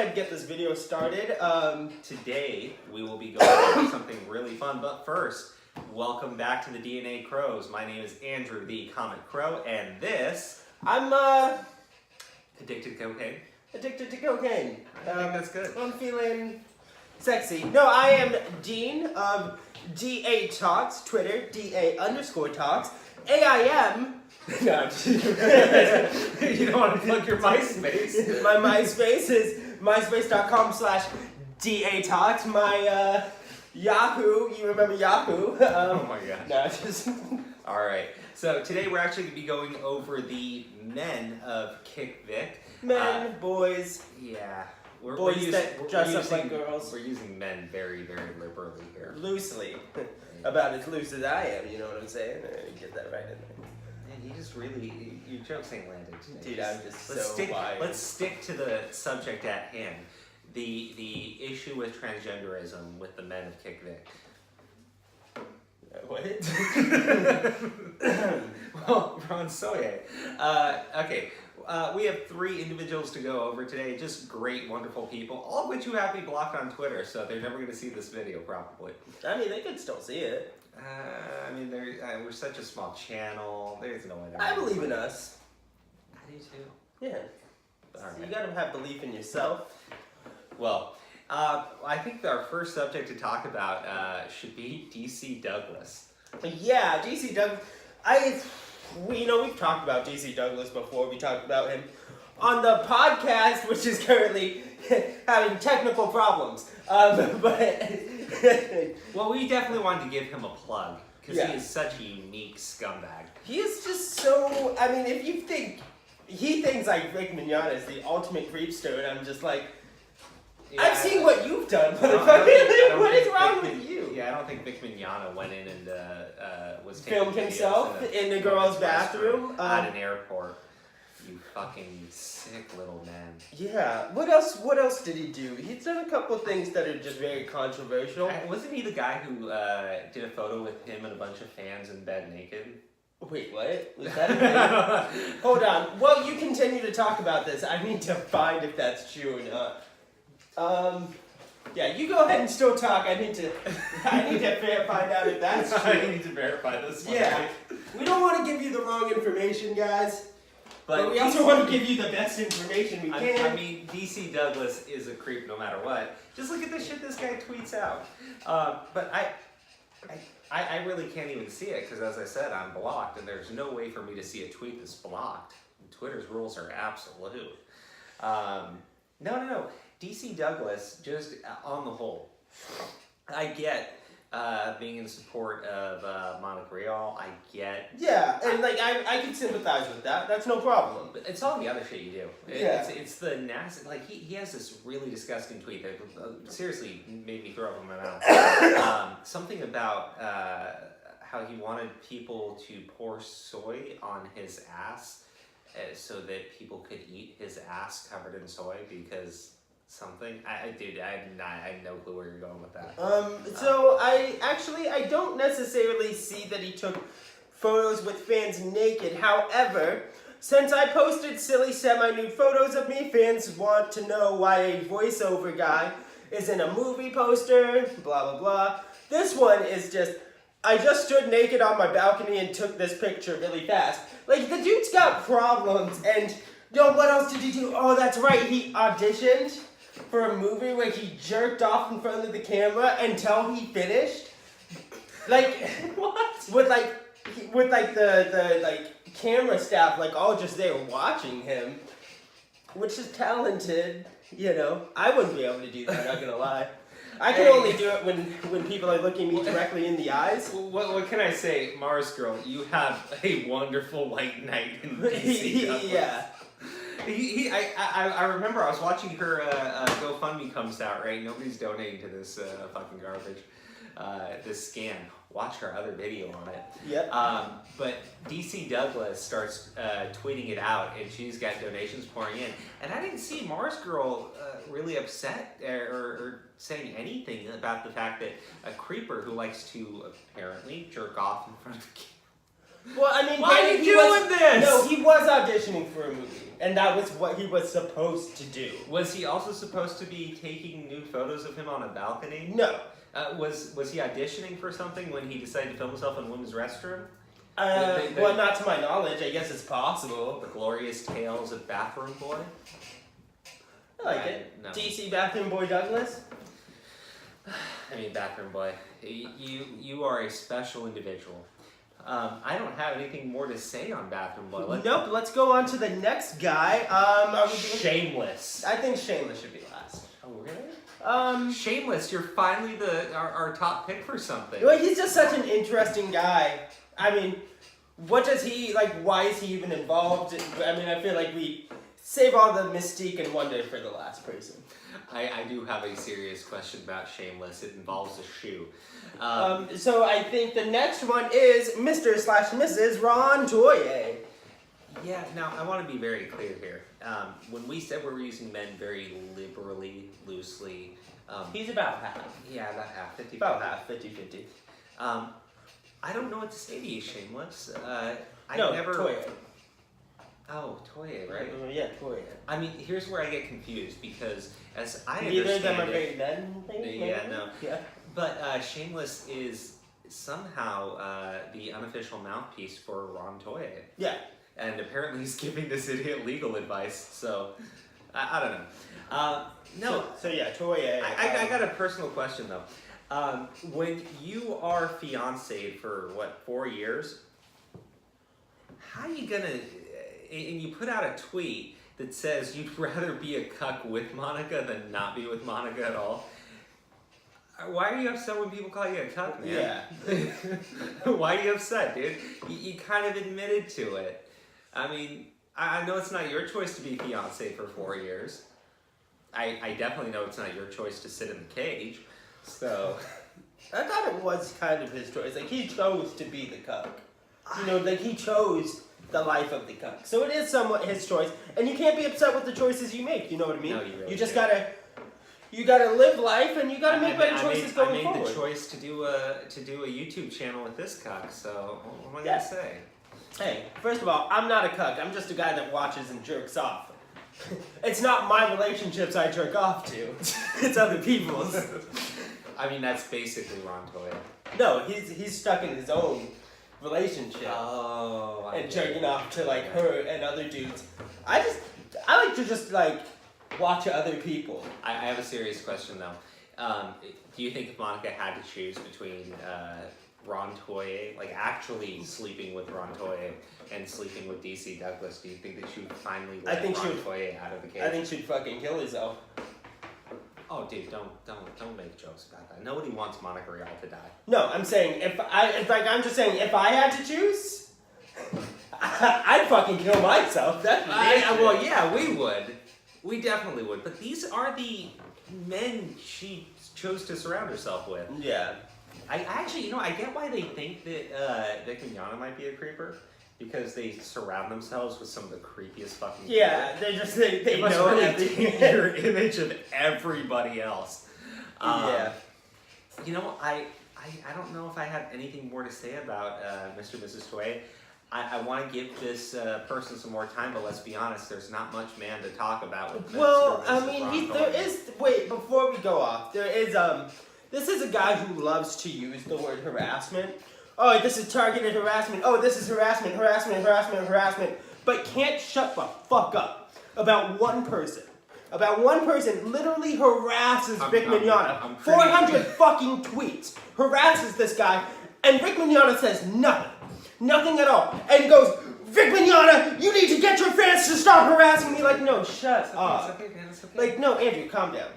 ahead and get this video started. Today, we will be going over something really fun, but first, welcome back to the DNA Crows. My name is Andrew, the ComicCrowe, and this... I'm, Addicted to cocaine? Addicted to cocaine. I think that's good. I'm feeling sexy. No, I am Dean of DA Talks, Twitter, DA_Talks, AIM. No, I'm just... You don't want to plug your MySpace? My MySpace is myspace.com/DA Talks. My Yahoo, you remember Yahoo? Oh my god. No, just... Alright, so today we're actually going to be going over the men of KickVic. Men, boys. Yeah. Boys that dress up like girls. We're using men very, very liberally here. Loosely. About as loose as I am, you know what I'm saying? Get that right in there. Man, you just really, your jokes ain't landed today. Dude, I'm just wired. Let's stick to the subject at hand. The issue with transgenderism with the men of KickVic. What? Well, we're on Soye. Okay. We have 3 individuals to go over today. Just great, wonderful people. All of which you have me blocked on Twitter, so they're never going to see this video, probably. I mean, they could still see it. I mean, we're such a small channel. There's no way. I believe in us. I do too. Yeah. All So right. you gotta have belief in yourself. Well, I think our first subject to talk about should be DC Douglas. Yeah, DC Douglas. We've talked about DC Douglas before. We talked about him on the podcast, which is currently having technical problems. Well, we definitely wanted to give him a plug because Yeah. he is such a unique scumbag. He is just so. I mean, if you think he thinks like Vic Mignogna is the ultimate creepster, and I'm just like, Yeah, I've seen what you've done, I don't motherfucker. What think is wrong Vic with you? Yeah, I don't think Vic Mignogna went in and was taking Filmed videos himself in the girl's bathroom at an airport. You fucking sick little man. Yeah. What else did he do? He's done a couple of things that are just very controversial. Wasn't he the guy who did a photo with him and a bunch of fans in bed naked? Wait, what? Was that a thing? Hold on. Well, you continue to talk about this. I need to find if that's true or not. Yeah, you go ahead and still talk. I need to find out if that's true. I need to verify this one. Yeah. We don't want to give you the wrong information, guys. But we also DC want to give you the best information we can. I mean, DC Douglas is a creep no matter what. Just look at the shit this guy tweets out. But I really can't even see it because, as I said, I'm blocked, and there's no way for me to see a tweet that's blocked. Twitter's rules are absolute. No. DC Douglas, just on the whole, I get being in support of Monica Rial. I get... Yeah, and I can sympathize with that. That's no problem. But it's all the other shit you do. Yeah. It's the nasty... Like, he has this really disgusting tweet that seriously made me throw up in my mouth. Something about how he wanted people to pour soy on his ass so that people could eat his ass covered in soy because... something. I have no clue where you're going with that. So I don't necessarily see that he took photos with fans naked. However, since I posted silly semi-nude photos of me, fans want to know why a voiceover guy is in a movie poster, blah, blah, blah. This one is just, I just stood naked on my balcony and took this picture really fast. Like, the dude's got problems, and, what else did he do? Oh, that's right, he auditioned for a movie where he jerked off in front of the camera until he finished. Like, What? With the camera staff all just there watching him, which is talented, I wouldn't be able to do that, not gonna lie. I can only do it when people are looking me directly in the eyes. What can I say, Mars girl? You have a wonderful white knight in DC Douglas. Yeah. I remember I was watching her GoFundMe comes out, right? Nobody's donating to this fucking garbage, this scam. Watch her other video on it. Yep. But DC Douglas starts tweeting it out, and she's got donations pouring in. And I didn't see Mars Girl really upset or saying anything about the fact that a creeper who likes to apparently jerk off in front of the camera. Well, I mean, why are you doing this? No, he was auditioning for a movie, and that was what he was supposed to do. Was he also supposed to be taking nude photos of him on a balcony? No. Was he auditioning for something when he decided to film himself in a women's restroom? Well, not to my knowledge. I guess it's possible. The Glorious Tales of Bathroom Boy? I like it. No. DC Bathroom Boy Douglas? I mean, Bathroom Boy, you are a special individual. I don't have anything more to say on Bathroom Boy. Nope, let's go on to the next guy. Are we doing... Shameless. I think Shameless should be last. Oh, really? Shameless, you're finally our top pick for something. Well, he's just such an interesting guy. I mean, what does he, like, why is he even involved? I mean, I feel like we save all the mystique and wonder for the last person. I do have a serious question about Shameless. It involves a shoe. So I think the next one is Mr./Mrs. Ron Toye. Yeah, now I want to be very clear here. When we said we were using men very liberally, loosely... He's about half. Yeah, about half, 50-50. About half, 50-50. I don't know what to say to you, Shameless. Toye. Oh, Toye, right? Yeah, Toye. I mean, here's where I get confused, because as I understand Neither of them are it... very men things, Yeah, no. Yeah. But Shameless is somehow the unofficial mouthpiece for Ron Toye. Yeah. And apparently he's giving this idiot legal advice, so I don't know. No. So yeah, Toye. I got a personal question, though. When you are fiancé for, 4 years, how are you gonna... And you put out a tweet that says you'd rather be a cuck with Monica than not be with Monica at all. Why are you upset when people call you a cuck, man? Yeah. Why are you upset, dude? You kind of admitted to it. I mean, I know it's not your choice to be fiancé for 4 years. I definitely know it's not your choice to sit in the cage. So... I thought it was kind of his choice. Like, he chose to be the cuck. You know, like, he chose the life of the cuck. So it is somewhat his choice. And you can't be upset with the choices you make, you know what I mean? No, you really You just can't. You gotta live life, and you gotta make better choices going forward. I made the choice to do a YouTube channel with this cuck, so what am I gonna say? Hey, first of all, I'm not a cuck. I'm just a guy that watches and jerks off. It's not my relationships I jerk off to. It's other people's. I mean, that's basically Ron Toye. No, he's stuck in his own relationship. Oh. And jerking off to, like, her and other dudes. I like to just, like, watch other people. I have a serious question, though. Do you think if Monica had to choose between Ron Toye, like actually sleeping with Ron Toye, and sleeping with DC Douglas, do you think that she would finally let Ron Toye out of the cage? I think she'd fucking kill herself. Oh, dude, don't make jokes about that. Nobody wants Monica Rial to die. No, I'm saying if I had to choose, I'd fucking kill myself. Well, yeah, we would. We definitely would. But these are the men she chose to surround herself with. Yeah. I actually, I get why they think that Vic Mignogna might be a creeper. Because they surround themselves with some of the creepiest fucking people. Yeah, they must know really everything. take your image of everybody else. Yeah. I don't know if I have anything more to say about Mr. and Mrs. Toye. I want to give this person some more time, but let's be honest, there's not much man to talk about with Well, Mr. and Mrs. I mean, there is... Wait, before we go off, there is, this is a guy who loves to use the word harassment. Oh, this is targeted harassment. Oh, this is harassment, but can't shut the fuck up about one person. About one person literally harasses Vic Mignogna. 400 fucking tweets. Harasses this guy, and Vic Mignogna says nothing. Nothing at all. And goes, Vic Mignogna, you need to get your fans to stop harassing me. Like, no, shut up. It's okay, man, it's okay. Like, no, Andrew, calm down.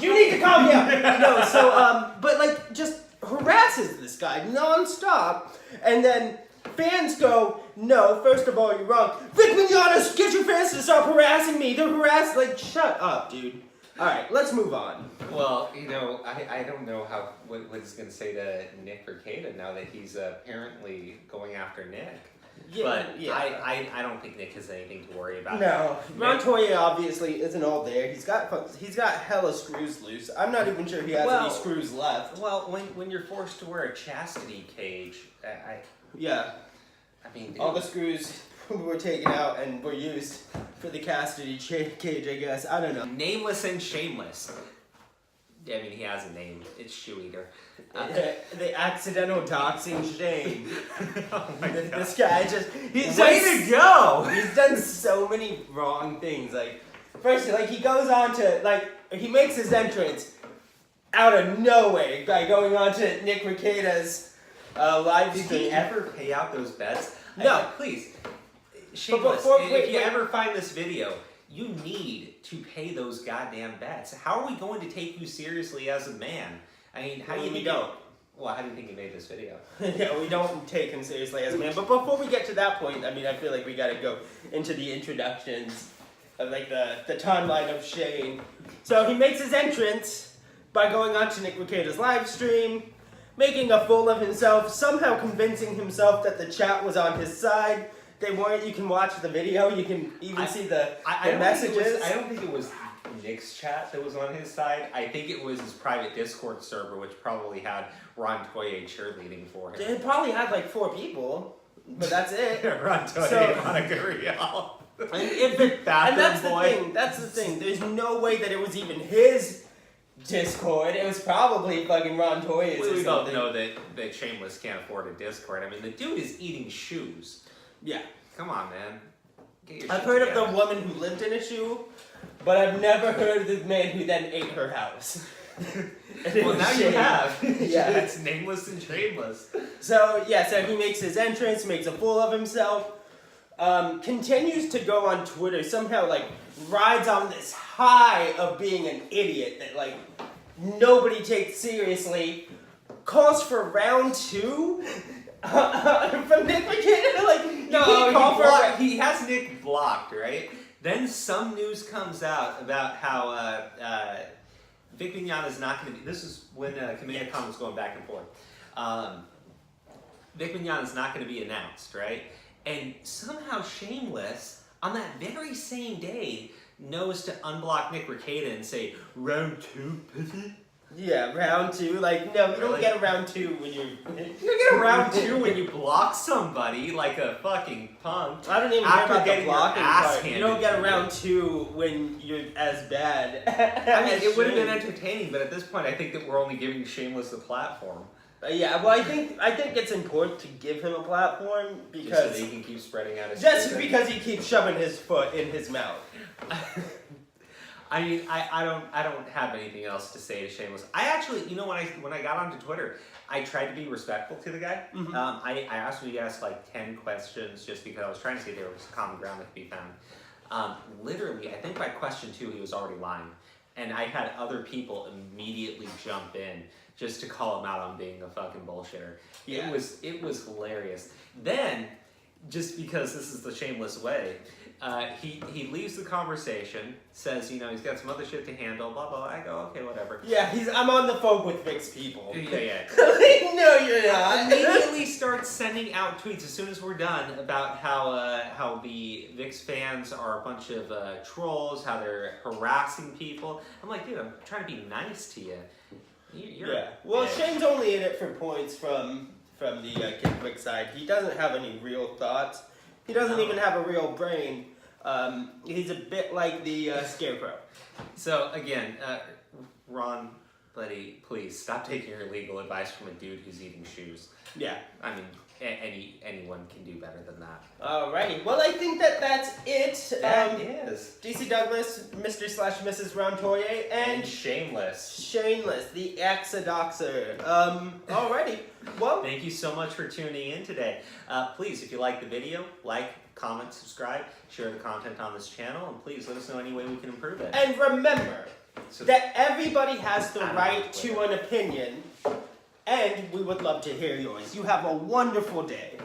You need to calm down. No, so, but like, just harasses this guy non-stop, and then fans go, no, first of all, you're wrong. Vic Mignogna, get your fans to stop harassing me. They're harassed. Like, shut up, dude. All right, let's move on. Well, I don't know what he's going to say to Nick Rekieta now that he's apparently going after Nick. Yeah, but yeah. I don't think Nick has anything to worry about. No, Ron Toye obviously isn't all there. He's got hella screws loose. I'm not even sure he has any screws left. Well, when you're forced to wear a chastity cage, yeah. I mean, dude, all the screws were taken out and were used for the castity cage, I guess. I don't know. nameless and shameless. I mean, he has a name. It's Shoe Eater. The accidental doxing shame. Oh my God. This guy just, Way to go! He's done so many wrong things. Like, first, like, he goes on to, like, he makes his entrance out of nowhere by going on to Nick Rekieta's live Did stream. he ever pay out those bets? No. Please. Shameless, if you ever find this video, you need to pay those goddamn bets. How are we going to take you seriously as a man? I mean, how do you think Well, how do you think he made this video? Yeah, we don't take him seriously as a man. But before we get to that point, I mean, I feel like we gotta go into the introductions of, like, the timeline of Shane. So he makes his entrance by going on to Nick Rekieta's live stream, making a fool of himself, somehow convincing himself that the chat was on his side. They weren't. You can watch the video. You can even see the messages. I don't think it was Nick's chat that was on his side. I think it was his private Discord server, which probably had Ron Toye cheerleading for him. It probably had like 4 people, but that's it. Ron Toye, Monica Rial. And that's the thing. There's no way that it was even his Discord. It was probably fucking Ron Toye's. We both know that Shameless can't afford a Discord. I mean, the dude is eating shoes. Yeah. Come on, man. Get your I've shit heard together. of the woman who lived in a shoe, but I've never heard of the man who then ate her house. Well, now you have. Yeah. It's nameless and shameless. So he makes his entrance, makes a fool of himself, continues to go on Twitter, somehow, like, rides on this high of being an idiot that, like, nobody takes seriously, calls for round 2 from Nick Rekieta. Like, he has Nick blocked, right? Then some news comes out about how Vic Mignogna is not going to be. This is when ComicCrowe was going back and forth. Vic Mignogna is not going to be announced, right? And somehow Shameless, on that very same day, knows to unblock Nick Rekieta and say, round 2, pussy? Yeah, round 2. Like, no, you don't get a round 2 when you're... You get a round 2 when you block somebody like a fucking punk. I don't even care After about the getting your blocking ass part. You handed don't get to a you. round 2 when you're as bad. I mean, it would have been Shane. entertaining, but at this point, I think that we're only giving Shameless a platform. Yeah, well, I think it's important to give him a platform Just because... so that he can keep spreading out his Just truth. because he keeps shoving his foot in his mouth. I mean, I don't have anything else to say to Shameless. I actually, you know, when I got onto Twitter, I tried to be respectful to the guy. Mhm. I asked him to ask like 10 questions just because I was trying to see if there was common ground that could be found. Literally, I think by question 2 he was already lying, and I had other people immediately jump in just to call him out on being a fucking bullshitter. Yeah. It was hilarious. Then, just because this is the Shameless way. He leaves the conversation, says, you know, he's got some other shit to handle, blah, blah. I go, okay, whatever. Yeah, I'm on the phone with Vic's people. Yeah. No, you're not. Immediately starts sending out tweets as soon as we're done about how the VIX fans are a bunch of trolls, how they're harassing people. I'm like, dude, I'm trying to be nice to you. You're Well, Shane's only in it for points from the KickVic side. He doesn't have any real thoughts. He doesn't even have a real brain. He's a bit like the Scarecrow. So again, Ron, buddy, please stop taking your legal advice from a dude who's eating shoes. Yeah. I mean, anyone can do better than that. Alrighty. Well, I think that's it. That is. DC Douglas, Mr./Mrs. Ron Toye, and Shameless. Shameless, the Exodoxer. Alrighty. Well, Thank you so much for tuning in today. Please, if you like the video, like, comment, subscribe, share the content on this channel, and please let us know any way we can improve it. and remember So that everybody has the I'm right not to an opinion, and we would love to hear yours. You have a wonderful day.